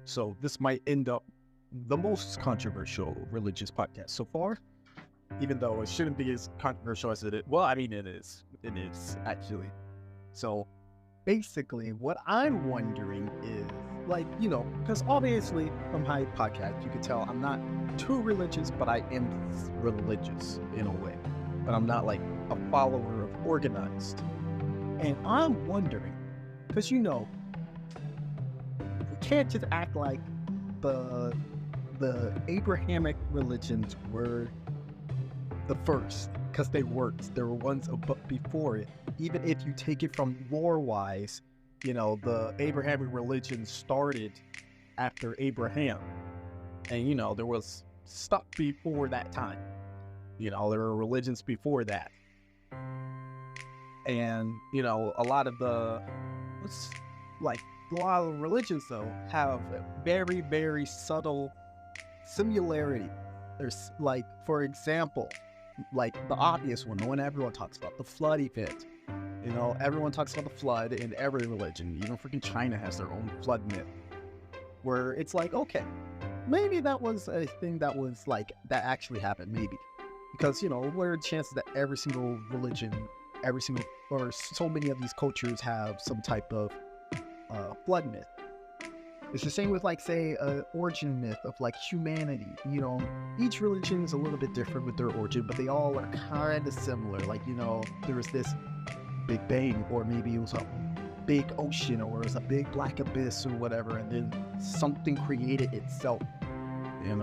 So this might end up the most controversial religious podcast so far, even though it shouldn't be as controversial as it is. Well, I mean, it is. It is, actually. So basically, what I'm wondering is, because obviously from my podcast, you could tell I'm not too religious, but I am religious in a way. But I'm not like a follower of organized. And I'm wondering, because we can't just act like the Abrahamic religions were the first, because they worked. There were ones before it. Even if you take it from lore-wise, the Abrahamic religion started after Abraham. And, there was stuff before that time. There were religions before that. And, a lot of religions, though, have a very, very subtle similarity. There's, for example, the obvious one, the one everyone talks about, the flood event. Everyone talks about the flood in every religion. Even freaking China has their own flood myth, where it's like, okay, maybe that was a thing that was that actually happened, maybe. Because, what are the chances that every single religion, or so many of these cultures have some type of flood myth? It's the same with, say, an origin myth of, humanity. Each religion is a little bit different with their origin, but they all are kind of similar. There was this Big Bang, or maybe it was a big ocean, or it was a big black abyss, or whatever, and then something created itself, And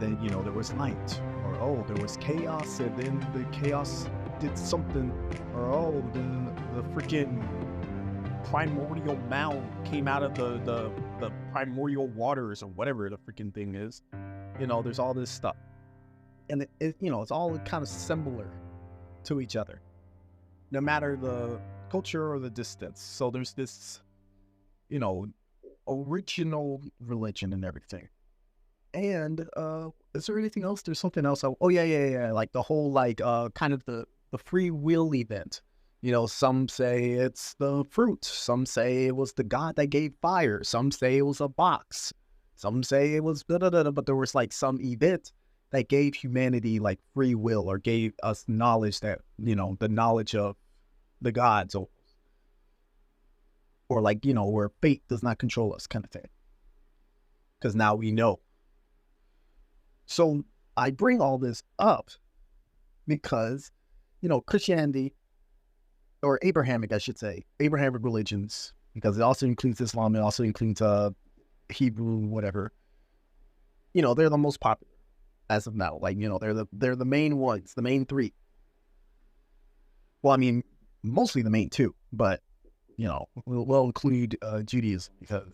then, there was light, or, there was chaos, and then the chaos did something, or, the freaking primordial mound came out of the primordial waters, or whatever the freaking thing is. There's all this stuff, and it's all kind of similar to each other, no matter the culture or the distance. So there's this original religion and everything. And is there anything else? There's something else. Oh yeah, like the whole kind of the free will event. Some say it's the fruit. Some say it was the God that gave fire. Some say it was a box. Some say it was but there was some event that gave humanity free will, or gave us knowledge that, the knowledge of the gods, or where fate does not control us, kind of thing. Because now we know. So I bring all this up because, Christianity, or Abrahamic, I should say, Abrahamic religions, because it also includes Islam, it also includes Hebrew, whatever. They're the most popular as of now. They're the main ones, the main three. Well, I mean, mostly the main two, but we'll include Judaism, because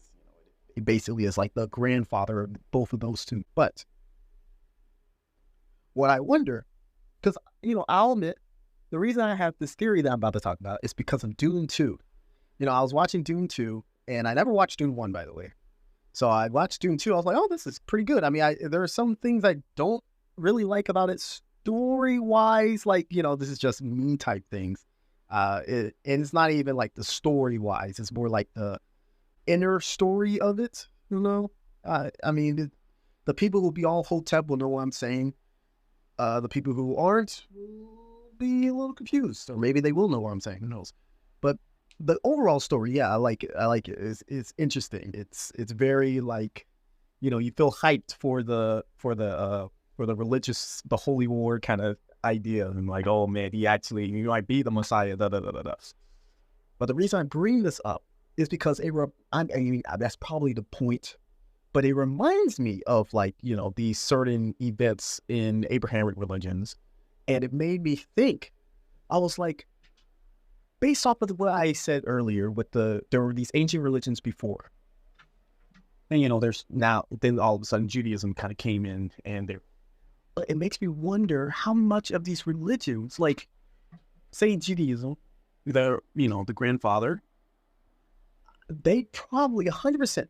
it basically is the grandfather of both of those two. But what I wonder, because I'll admit, the reason I have this theory that I'm about to talk about is because of Dune 2. I was watching Dune 2, and I never watched Dune 1, by the way. So I watched Dune 2. I was like, oh, this is pretty good. I mean, there are some things I don't really like about it story-wise. This is just me type things. And it's not even the story-wise. It's more the inner story of it, I mean, the people who be all Hotep will know what I'm saying. The people who aren't will be a little confused, or maybe they will know what I'm saying. Who knows? But the overall story, yeah, I like it. It's interesting. It's very you feel hyped for the religious, the holy war kind of idea, and oh man, he might be the Messiah. Da, da, da, da, da. But the reason I bring this up is because I mean, that's probably the point. But it reminds me of these certain events in Abrahamic religions, and it made me think. I was based off of what I said earlier, there were these ancient religions before, and there's now, then all of a sudden Judaism kind of came in, and it makes me wonder how much of these religions, say Judaism, the grandfather, they probably 100%,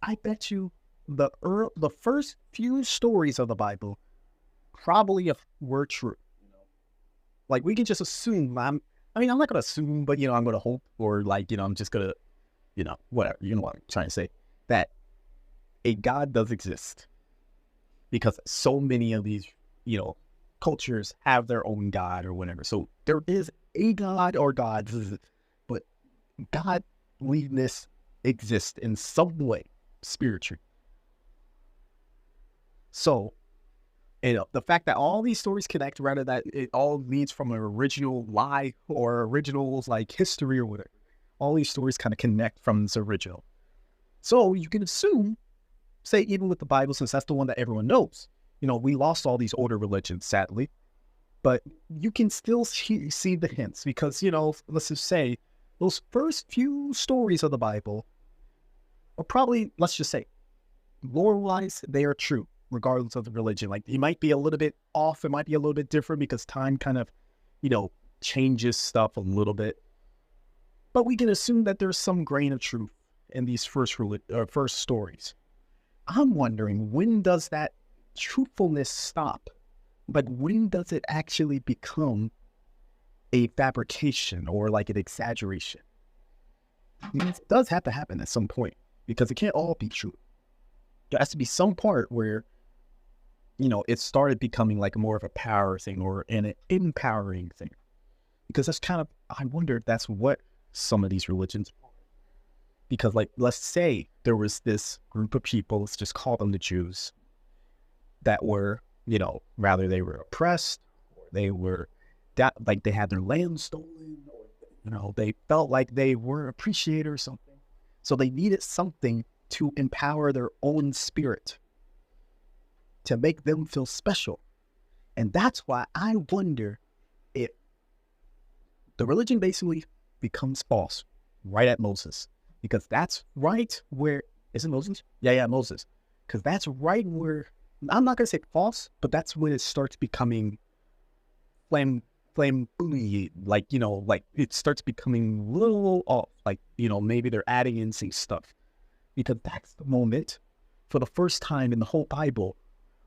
I bet you the first few stories of the Bible probably were true. We can just assume. I'm not going to assume, but I'm going to hope, or I'm just going to, whatever. You know what I'm trying to say. that a God does exist, because so many of these, cultures have their own God or whatever. So there is a God or gods, but godliness exists in some way spiritually. So, the fact that all these stories connect, rather that it all leads from an original lie or original like history or whatever, all these stories kind of connect from this original. So you can assume, say, even with the Bible, since that's the one that everyone knows, we lost all these older religions, sadly, but you can still see the hints because, let's just say those first few stories of the Bible are probably, let's just say, lore-wise, they are true, regardless of the religion. Like, it might be a little bit off, it might be a little bit different because time kind of, changes stuff a little bit. But we can assume that there's some grain of truth in these first stories. I'm wondering, when does that truthfulness stop? But when does it actually become a fabrication or like an exaggeration? It does have to happen at some point because it can't all be true. There has to be some part where, it started becoming like more of a power thing or an empowering thing. Because that's kind of, I wonder if that's what some of these religions are. Because, like, let's say there was this group of people, let's just call them the Jews, that were, rather they were oppressed, or they were, like they had their land stolen, or, they felt like they were appreciated or something. So they needed something to empower their own spirit, to make them feel special. And that's why I wonder if the religion basically becomes false right at Moses. Because that's right where, is it Moses? Yeah, Moses. Because that's right where, I'm not going to say false, but that's when it starts becoming flamboyant, like, like it starts becoming a little off, like, maybe they're adding in some stuff. Because that's the moment, for the first time in the whole Bible,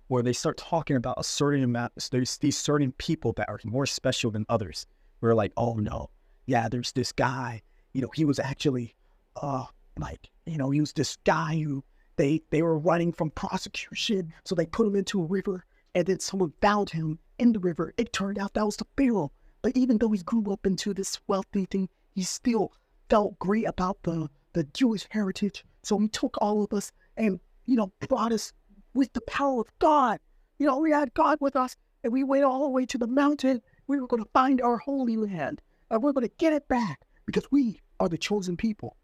where they start talking about a certain amount, there's these certain people that are more special than others. We're like, oh no, yeah, there's this guy, he was actually, he was this guy who they were running from prosecution, so they put him into a river, and then someone found him in the river. It turned out that was the Pharaoh. But even though he grew up into this wealthy thing, he still felt great about the Jewish heritage. So he took all of us and, brought us with the power of God. We had God with us, and we went all the way to the mountain. We were going to find our holy land, and we're going to get it back because we are the chosen people.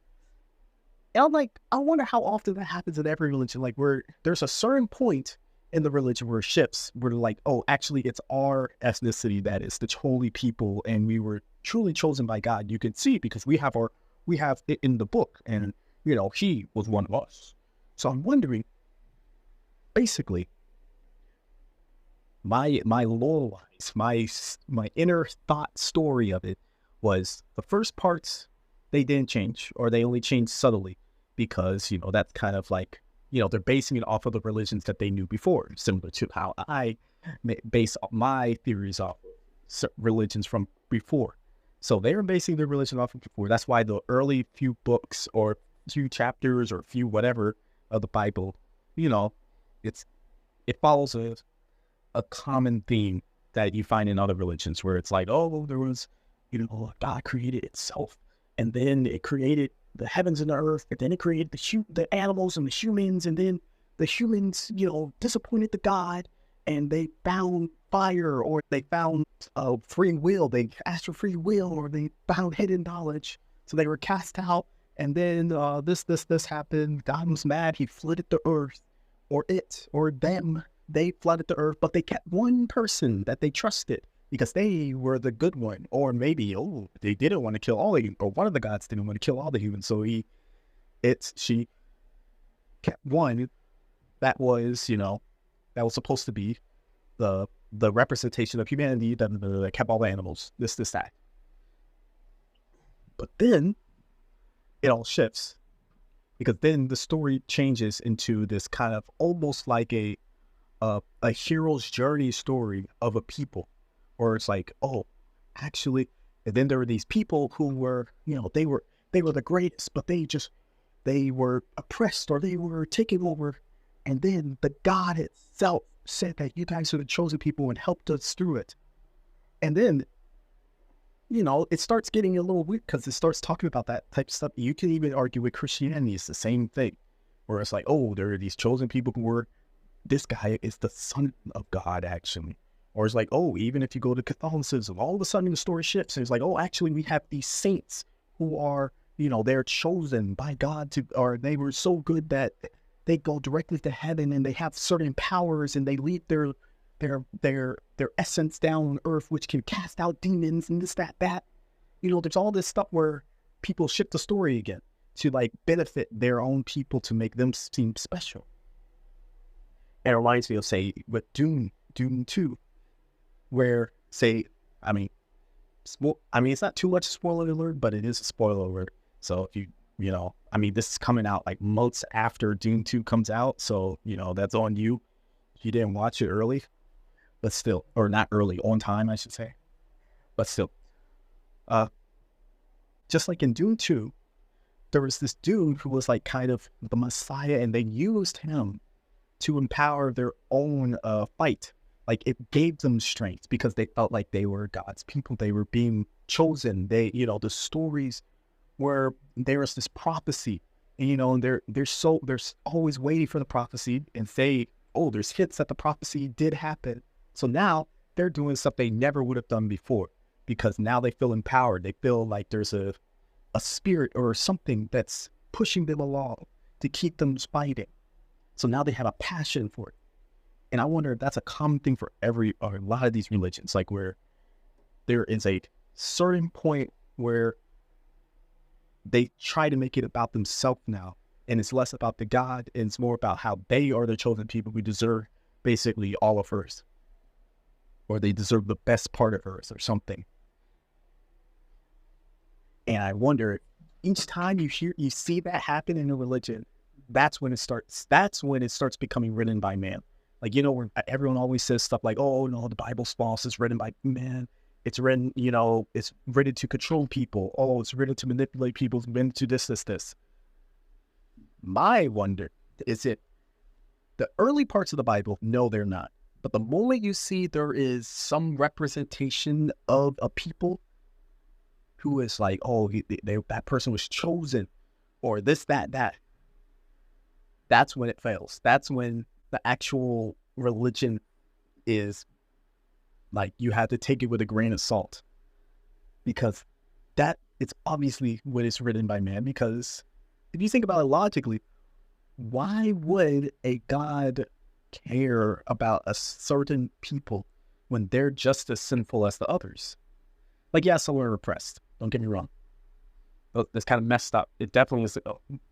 And I'm like, I wonder how often that happens in every religion. Like, where there's a certain point in the religion where it shifts, where they're like, oh, actually, it's our ethnicity that is the holy people, and we were truly chosen by God. You can see because we have it in the book, and he was one of us. So I'm wondering, basically, my lore-wise, my inner thought story of it was the first parts, they didn't change, or they only changed subtly, because, that's kind of like, they're basing it off of the religions that they knew before, similar to how I base my theories off of religions from before. So they were basing their religion off of before. That's why the early few books or few chapters or few whatever of the Bible, it follows a common theme that you find in other religions, where it's like, oh, there was, God created itself, and then it created the heavens and the earth, and then it created the animals and the humans, and then the humans, disappointed the God, and they found fire, or they found free will. They asked for free will, or they found hidden knowledge, so they were cast out. And then this happened. God was mad. He flooded the earth, or them. They flooded the earth, but they kept one person that they trusted, because they were the good one. Or maybe, they didn't want to kill all the humans, or one of the gods didn't want to kill all the humans. So she kept one that was, that was supposed to be the representation of humanity that kept all the animals, that. But then it all shifts, because then the story changes into this kind of almost like a hero's journey story of a people, where it's like, oh, actually, and then there were these people who were, they were the greatest, but they they were oppressed or they were taken over. And then the God itself said that you guys are the chosen people and helped us through it. And then, it starts getting a little weird because it starts talking about that type of stuff. You can even argue with Christianity. It's the same thing where it's like, oh, there are these chosen people who were, this guy is the son of God, actually. Or it's like, oh, even if you go to Catholicism, all of a sudden the story shifts. And it's like, oh, actually, we have these saints who are, they're chosen by God or they were so good that they go directly to heaven and they have certain powers and they leave their essence down on earth, which can cast out demons and this, that. There's all this stuff where people shift the story again to like benefit their own people to make them seem special. It reminds me of, say, with Dune 2, where, say, it's not too much spoiler alert, but it is a spoiler alert. So if this is coming out like months after Dune 2 comes out. So, that's on you. If you didn't watch it early, but still, or not early, on time, I should say. But still, just like in Dune 2, there was this dude who was like kind of the Messiah, and they used him to empower their own fight. Like it gave them strength because they felt like they were God's people. They were being chosen. They, the stories where there was this prophecy, and they're always waiting for the prophecy and say, oh, there's hints that the prophecy did happen. So now they're doing stuff they never would have done before because now they feel empowered. They feel like there's a spirit or something that's pushing them along to keep them fighting. So now they have a passion for it. And I wonder if that's a common thing for a lot of these religions, like where there is a certain point where they try to make it about themselves now. And it's less about the God, and it's more about how they are the chosen people who deserve basically all of Earth. Or they deserve the best part of Earth or something. And I wonder, each time you see that happen in a religion, that's when it starts becoming written by man. Like, where everyone always says stuff like, oh, no, the Bible's false. It's written by man. It's written, it's written to control people. Oh, it's written to manipulate people. It's written to this. My wonder is it the early parts of the Bible? No, they're not. But the moment you see there is some representation of a people who is like, oh, that person was chosen or this, that, that's when it fails. That's when the actual religion is like, you have to take it with a grain of salt because it's obviously when it's written by man. Because if you think about it logically, why would a God care about a certain people when they're just as sinful as the others? Like, yeah, some are repressed. Don't get me wrong. It's kind of messed up. It definitely is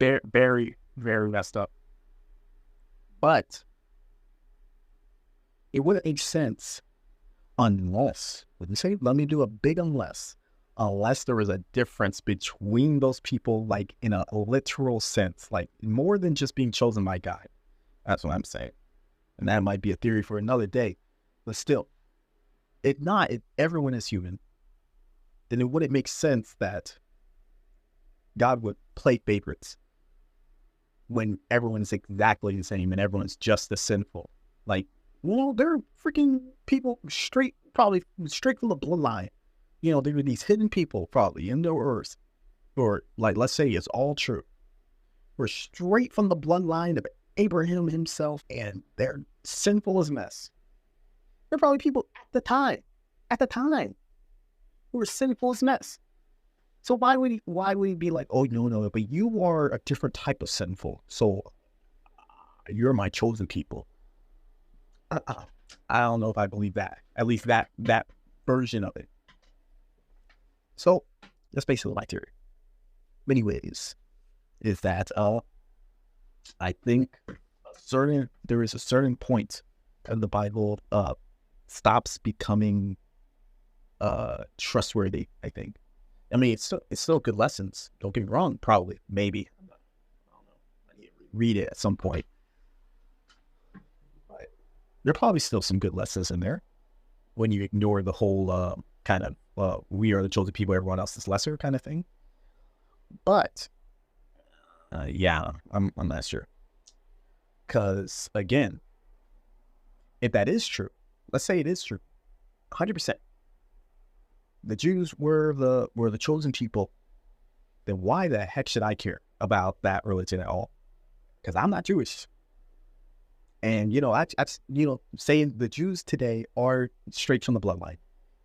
very, very messed up. But it wouldn't make sense unless, let me do a big unless there was a difference between those people, like in a literal sense, like more than just being chosen by God. That's what I'm saying. And that might be a theory for another day. But still, if everyone is human, then it wouldn't make sense that God would play favorites when everyone's exactly the same and everyone's just as sinful. Like, well, they're freaking people probably straight from the bloodline. There were these hidden people probably in the earth, or like, let's say it's all true. We're straight from the bloodline of Abraham himself, and they're sinful as mess. They're probably people at the time, who were sinful as mess. So why would he be like, oh, no, but you are a different type of sinful, so you're my chosen people? I don't know if I believe that. At least that version of it. So that's basically my theory. Many ways is that I think there is a certain point of the Bible stops becoming trustworthy. I think. I mean, it's still good lessons. Don't get me wrong. Probably, maybe. I don't know. I need to read it at some point. But there are probably still some good lessons in there when you ignore the whole kind of we are the chosen people, everyone else is lesser kind of thing. But Yeah, I'm not sure. Because again, if that is true, let's say it is true, 100%, the Jews were the chosen people, then why the heck should I care about that religion at all? Because I'm not Jewish. And, saying the Jews today are straight from the bloodline.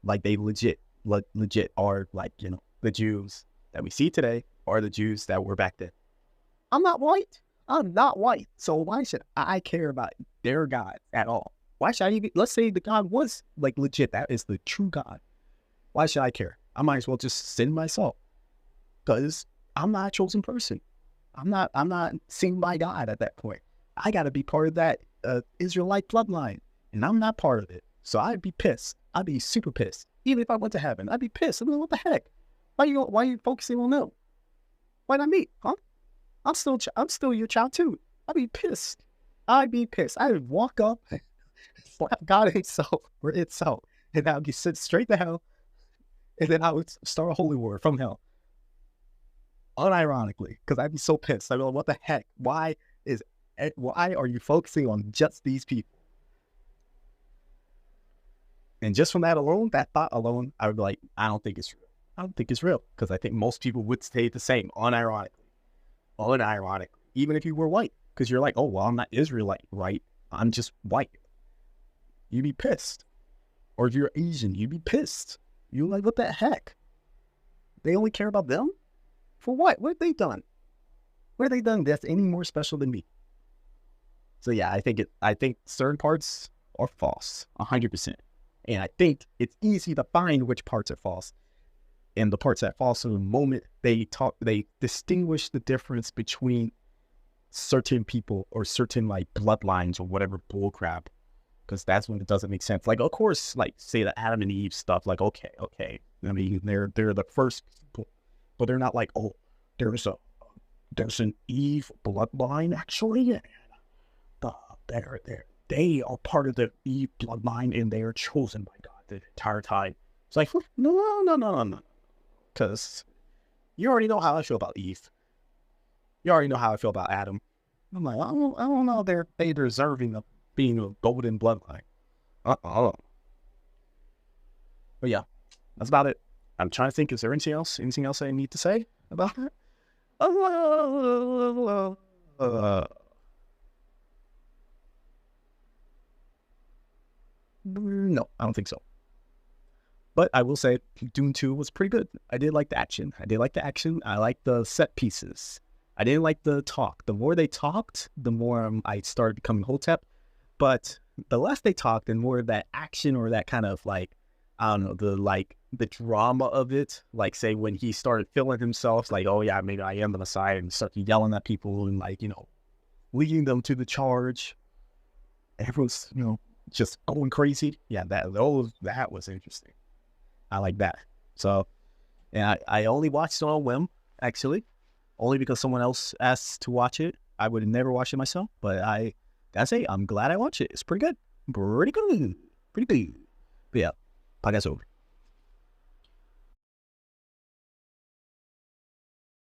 Like they legit are like, the Jews that we see today are the Jews that were back then. I'm not white. I'm not white. So why should I care about their God at all? Why should I even, let's say the God was like legit. That is the true God. Why should I care? I might as well just sin myself because I'm not a chosen person. I'm not seen by God at that point. I got to be part of that Israelite bloodline, and I'm not part of it. So I'd be pissed. I'd be super pissed. Even if I went to heaven, I'd be pissed. I mean, what the heck? Why are you focusing on them? Why not me? Huh? I'm still your child too. I'd be pissed. I'd would walk up, slap God himself or itself, and I'd be sent straight to hell. And then I would start a holy war from hell. Unironically, because I'd be so pissed. I'd be like, what the heck? Why are you focusing on just these people? And just from that alone, that thought alone, I would be like, I don't think it's real. I don't think it's real. Because I think most people would stay the same, unironically. Even if you were white. Because you're like, oh, well, I'm not Israelite, right? I'm just white. You'd be pissed. Or if you're Asian, you'd be pissed. You're like, what the heck? They only care about them? For what? What have they done? What have they done that's any more special than me? So yeah, I think certain parts are false, 100%. And I think it's easy to find which parts are false. And the parts that are false, in the moment they distinguish the difference between certain people or certain like bloodlines or whatever bullcrap. Because that's when it doesn't make sense. Like, of course, like say the Adam and Eve stuff, like, okay. I mean, they're the first people, but they're not like, oh, there's an Eve bloodline actually. They are part of the Eve bloodline and they are chosen by God the entire time. It's like, no. Because you already know how I feel about Eve. You already know how I feel about Adam. I'm like, I don't know. They're deserving of being a golden bloodline. But yeah, that's about it. I'm trying to think, is there anything else I need to say about that? No, I don't think so. But I will say Dune 2 was pretty good. I did like the action. I liked the set pieces. I didn't like the talk. The more they talked, the more I started becoming Hotep. But the less they talked and more of that action or that kind of like, I don't know, the drama of it. Like say when he started feeling himself like, oh yeah, maybe I am the Messiah, and started yelling at people and like, leading them to the charge. Everyone's, just going crazy. Yeah, that was interesting. I like that. So, and I only watched it on a whim, actually, only because someone else asked to watch it. I would have never watched it myself, but I gotta say, I'm glad I watched it. It's pretty good. Pretty good. But yeah, podcast over.